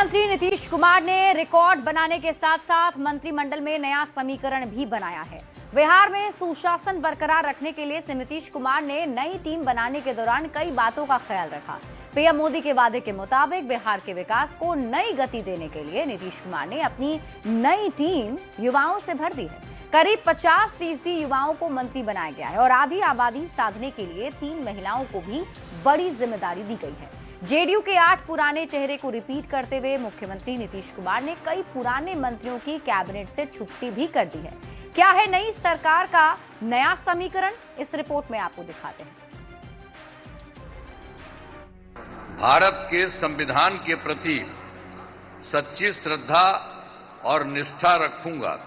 मंत्री नीतीश कुमार ने रिकॉर्ड बनाने के साथ साथ मंत्रिमंडल में नया समीकरण भी बनाया है। बिहार में सुशासन बरकरार रखने के लिए नीतीश कुमार ने नई टीम बनाने के दौरान कई बातों का ख्याल रखा। पीएम मोदी के वादे के मुताबिक बिहार के विकास को नई गति देने के लिए नीतीश कुमार ने अपनी नई टीम युवाओं से भर दी है। करीब 50% युवाओं को मंत्री बनाया गया है और आधी आबादी साधने के लिए 3 महिलाओं को भी बड़ी जिम्मेदारी दी गई है। जेडीयू के 8 पुराने चेहरे को रिपीट करते हुए मुख्यमंत्री नीतीश कुमार ने कई पुराने मंत्रियों की कैबिनेट से छुट्टी भी कर दी है। क्या है नई सरकार का नया समीकरण, इस रिपोर्ट में आपको दिखाते हैं। भारत के संविधान के प्रति सच्ची श्रद्धा और निष्ठा रखूंगा।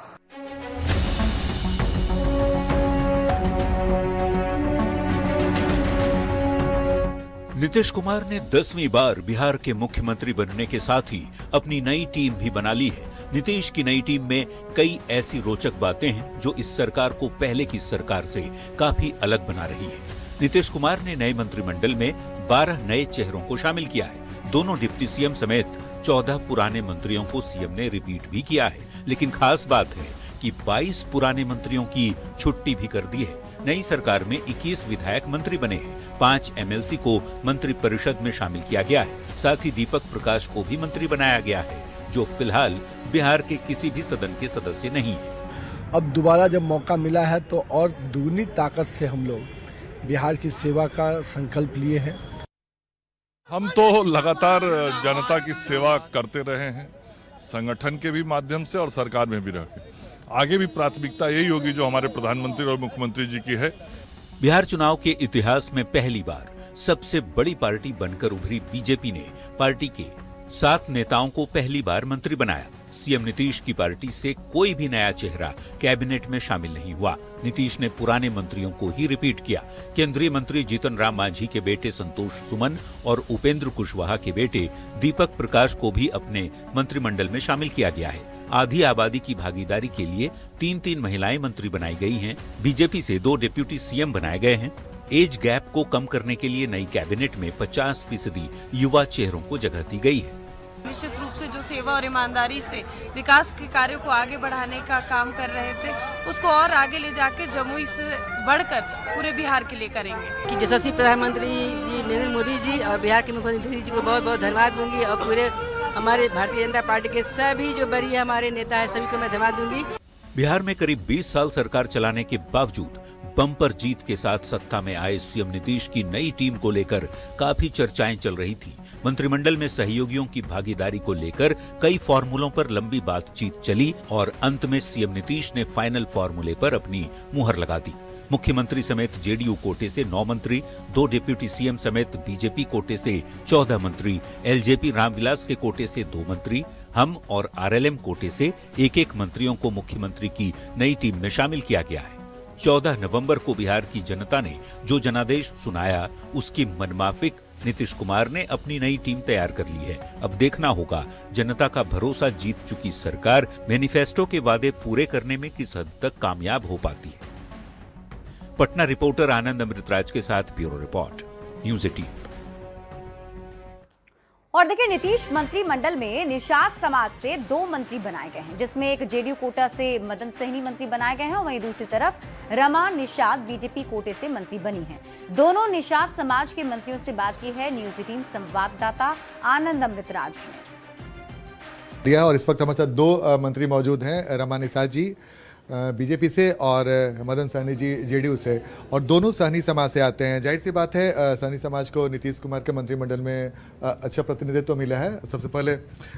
नीतीश कुमार ने 10वीं बार बिहार के मुख्यमंत्री बनने के साथ ही अपनी नई टीम भी बना ली है। नीतीश की नई टीम में कई ऐसी रोचक बातें हैं जो इस सरकार को पहले की सरकार से काफी अलग बना रही है। नीतीश कुमार ने नए मंत्रिमंडल में 12 नए चेहरों को शामिल किया है। दोनों डिप्टी सीएम समेत 14 पुराने मंत्रियों को सीएम ने रिपीट भी किया है। लेकिन खास बात है कि 22 पुराने मंत्रियों की छुट्टी भी कर दी है। नई सरकार में 21 विधायक मंत्री बने हैं। 5 एमएलसी को मंत्री परिषद में शामिल किया गया है। साथ ही दीपक प्रकाश को भी मंत्री बनाया गया है, जो फिलहाल बिहार के किसी भी सदन के सदस्य नहीं है। अब दोबारा जब मौका मिला है तो और दुगनी ताकत से हम लोग बिहार की सेवा का संकल्प लिए हैं। हम तो लगातार जनता की सेवा करते रहे हैं, संगठन के भी माध्यम से और सरकार में भी रह के। आगे भी प्राथमिकता यही होगी जो हमारे प्रधानमंत्री और मुख्यमंत्री जी की है। बिहार चुनाव के इतिहास में पहली बार सबसे बड़ी पार्टी बनकर उभरी बीजेपी ने पार्टी के 7 नेताओं को पहली बार मंत्री बनाया। सीएम नीतीश की पार्टी से कोई भी नया चेहरा कैबिनेट में शामिल नहीं हुआ। नीतीश ने पुराने मंत्रियों को ही रिपीट किया। केंद्रीय मंत्री जीतन राम मांझी के बेटे संतोष सुमन और उपेंद्र कुशवाहा के बेटे दीपक प्रकाश को भी अपने मंत्रिमंडल में शामिल किया गया है। आधी आबादी की भागीदारी के लिए 3 महिलाएं मंत्री बनाई गई हैं। बीजेपी से 2 डिप्टी सीएम बनाए गए हैं। एज गैप को कम करने के लिए नई कैबिनेट में 50% युवा चेहरों को जगह दी गई है। निश्चित रूप से जो सेवा और ईमानदारी से विकास के कार्यों को आगे बढ़ाने का काम कर रहे थे, उसको और आगे ले जाके जमुई से बढ़कर पूरे बिहार के लिए करेंगे। कि यशस्वी प्रधानमंत्री जी नरेंद्र मोदी जी और बिहार के मुख्यमंत्री जी को बहुत बहुत धन्यवाद दूंगी और पूरे हमारे भारतीय जनता पार्टी के सभी जो बड़ी हमारे नेता है सभी को मैं धन्यवाद दूंगी। बिहार में करीब 20 साल सरकार चलाने के बावजूद बम्पर जीत के साथ सत्ता में आए सीएम नीतीश की नई टीम को लेकर काफी चर्चाएं चल रही थी। मंत्रिमंडल में सहयोगियों की भागीदारी को लेकर कई फॉर्मूलों पर लंबी बातचीत चली और अंत में सीएम नीतीश ने फाइनल फॉर्मूले पर अपनी मुहर लगा दी। मुख्यमंत्री समेत जेडीयू कोटे से 9 मंत्री, 2 डिप्टी सीएम समेत बीजेपी कोटे से 14 मंत्री, एलजेपी रामविलास के कोटे से 2 मंत्री, हम और आरएलएम कोटे से 1-1 मंत्रियों को मुख्यमंत्री की नई टीम में शामिल किया गया है। 14 नवंबर को बिहार की जनता ने जो जनादेश सुनाया, उसकी मनमाफिक नीतीश कुमार ने अपनी नई टीम तैयार कर ली है। अब देखना होगा जनता का भरोसा जीत चुकी सरकार मैनिफेस्टो के वादे पूरे करने में किस हद तक कामयाब हो पाती है। पटना रिपोर्टर आनंद अमृतराज के साथ ब्यूरो रिपोर्ट, न्यूज़ 18। और देखिए, नीतीश मंत्रिमंडल में निषाद समाज से 2 मंत्री बनाए गए हैं, जिसमें एक जेडीयू कोटा से मदन सहनी मंत्री बनाए गए हैं और वहीं दूसरी तरफ रमा निषाद बीजेपी कोटे से मंत्री बनी हैं। दोनों निषाद समाज के मंत्रियों से बात की है न्यूज़ 18 संवाददाता आनंद अमृतराज ने। और इस वक्त हमारे साथ 2 मंत्री मौजूद हैं, रमा निषाद जी बीजेपी से और मदन सहनी जी जेडीयू से, और दोनों सहनी समाज से आते हैं। जाहिर सी बात है सहनी समाज को नीतीश कुमार के मंत्रिमंडल में अच्छा प्रतिनिधित्व मिला है। सबसे पहले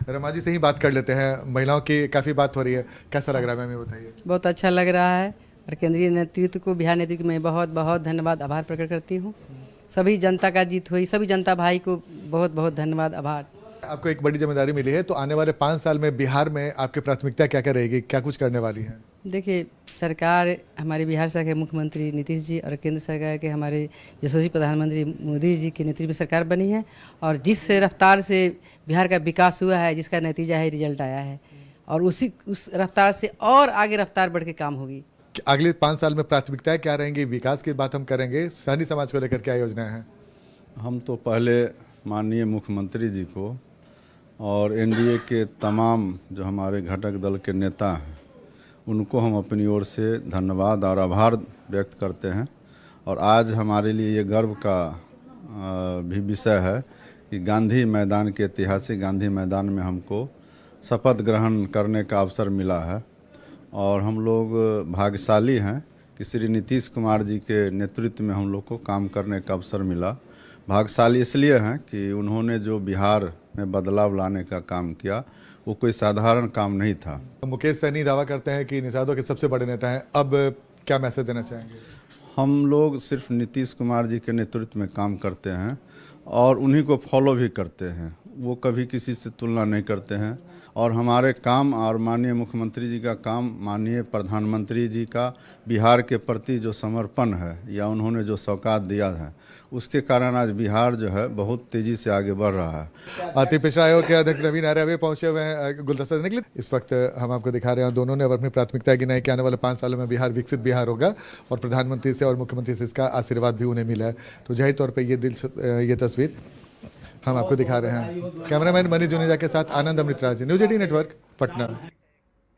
रमा जी से ही बात कर लेते हैं। महिलाओं की काफ़ी बात हो रही है, कैसा लग रहा है मैम, ये बताइए। बहुत अच्छा लग रहा है और केंद्रीय नेतृत्व को, बिहार नेतृत्व में बहुत बहुत धन्यवाद आभार प्रकट करती हूँ। सभी जनता का जीत हुई, सभी जनता भाई को बहुत बहुत धन्यवाद आभार। आपको एक बड़ी जिम्मेदारी मिली है, तो आने वाले 5 साल में बिहार में आपकी प्राथमिकता क्या क्या रहेगी, क्या कुछ करने वाली है? देखिए, सरकार हमारे बिहार सरकार के मुख्यमंत्री नीतीश जी और केंद्र सरकार के हमारे यशस्वी प्रधानमंत्री मोदी जी के नेतृत्व में सरकार बनी है और जिस रफ्तार से बिहार का विकास हुआ है, जिसका नतीजा है, रिजल्ट आया है, और उस रफ्तार से और आगे रफ्तार बढ़ के काम होगी। अगले 5 साल में प्राथमिकताएं क्या रहेंगी? विकास की बात हम करेंगे, सहनी समाज को लेकर क्या योजनाएं हैं? हम तो पहले माननीय मुख्यमंत्री जी को और एनडीए के तमाम जो हमारे घटक दल के नेता हैं उनको हम अपनी ओर से धन्यवाद और आभार व्यक्त करते हैं। और आज हमारे लिए ये गर्व का भी विषय है कि गांधी मैदान के ऐतिहासिक गांधी मैदान में हमको शपथ ग्रहण करने का अवसर मिला है और हम लोग भाग्यशाली हैं कि श्री नीतीश कुमार जी के नेतृत्व में हम लोग को काम करने का अवसर मिला। भाग्यशाली इसलिए हैं कि उन्होंने जो बिहार में बदलाव लाने का काम किया वो कोई साधारण काम नहीं था। मुकेश सहनी दावा करते हैं कि निषादों के सबसे बड़े नेता हैं, अब क्या मैसेज देना चाहेंगे? हम लोग सिर्फ नीतीश कुमार जी के नेतृत्व में काम करते हैं और उन्हीं को फॉलो भी करते हैं, वो कभी किसी से तुलना नहीं करते हैं। और हमारे काम और माननीय मुख्यमंत्री जी का काम, माननीय प्रधानमंत्री जी का बिहार के प्रति जो समर्पण है या उन्होंने जो सौगात दिया है उसके कारण आज बिहार जो है बहुत तेज़ी से आगे बढ़ रहा है। अति पिछड़ा आयोग के अध्यक्ष नवीन आर्य अभी पहुंचे हुए हैं गुलदस्ता देने के लिए। इस वक्त हम आपको दिखा रहे हैं दोनों ने अब अपनी प्राथमिकता गिनाई कि आने वाले 5 सालों में बिहार विकसित बिहार होगा और प्रधानमंत्री से और मुख्यमंत्री से इसका आशीर्वाद भी उन्हें मिला है। तो जाहिर तौर पर ये तस्वीर हम आपको दिखा रहे हैं। कैमरामैन मनीष जुनेजा के साथ आनंद अमृतराज, न्यूज 18 नेटवर्क, पटना।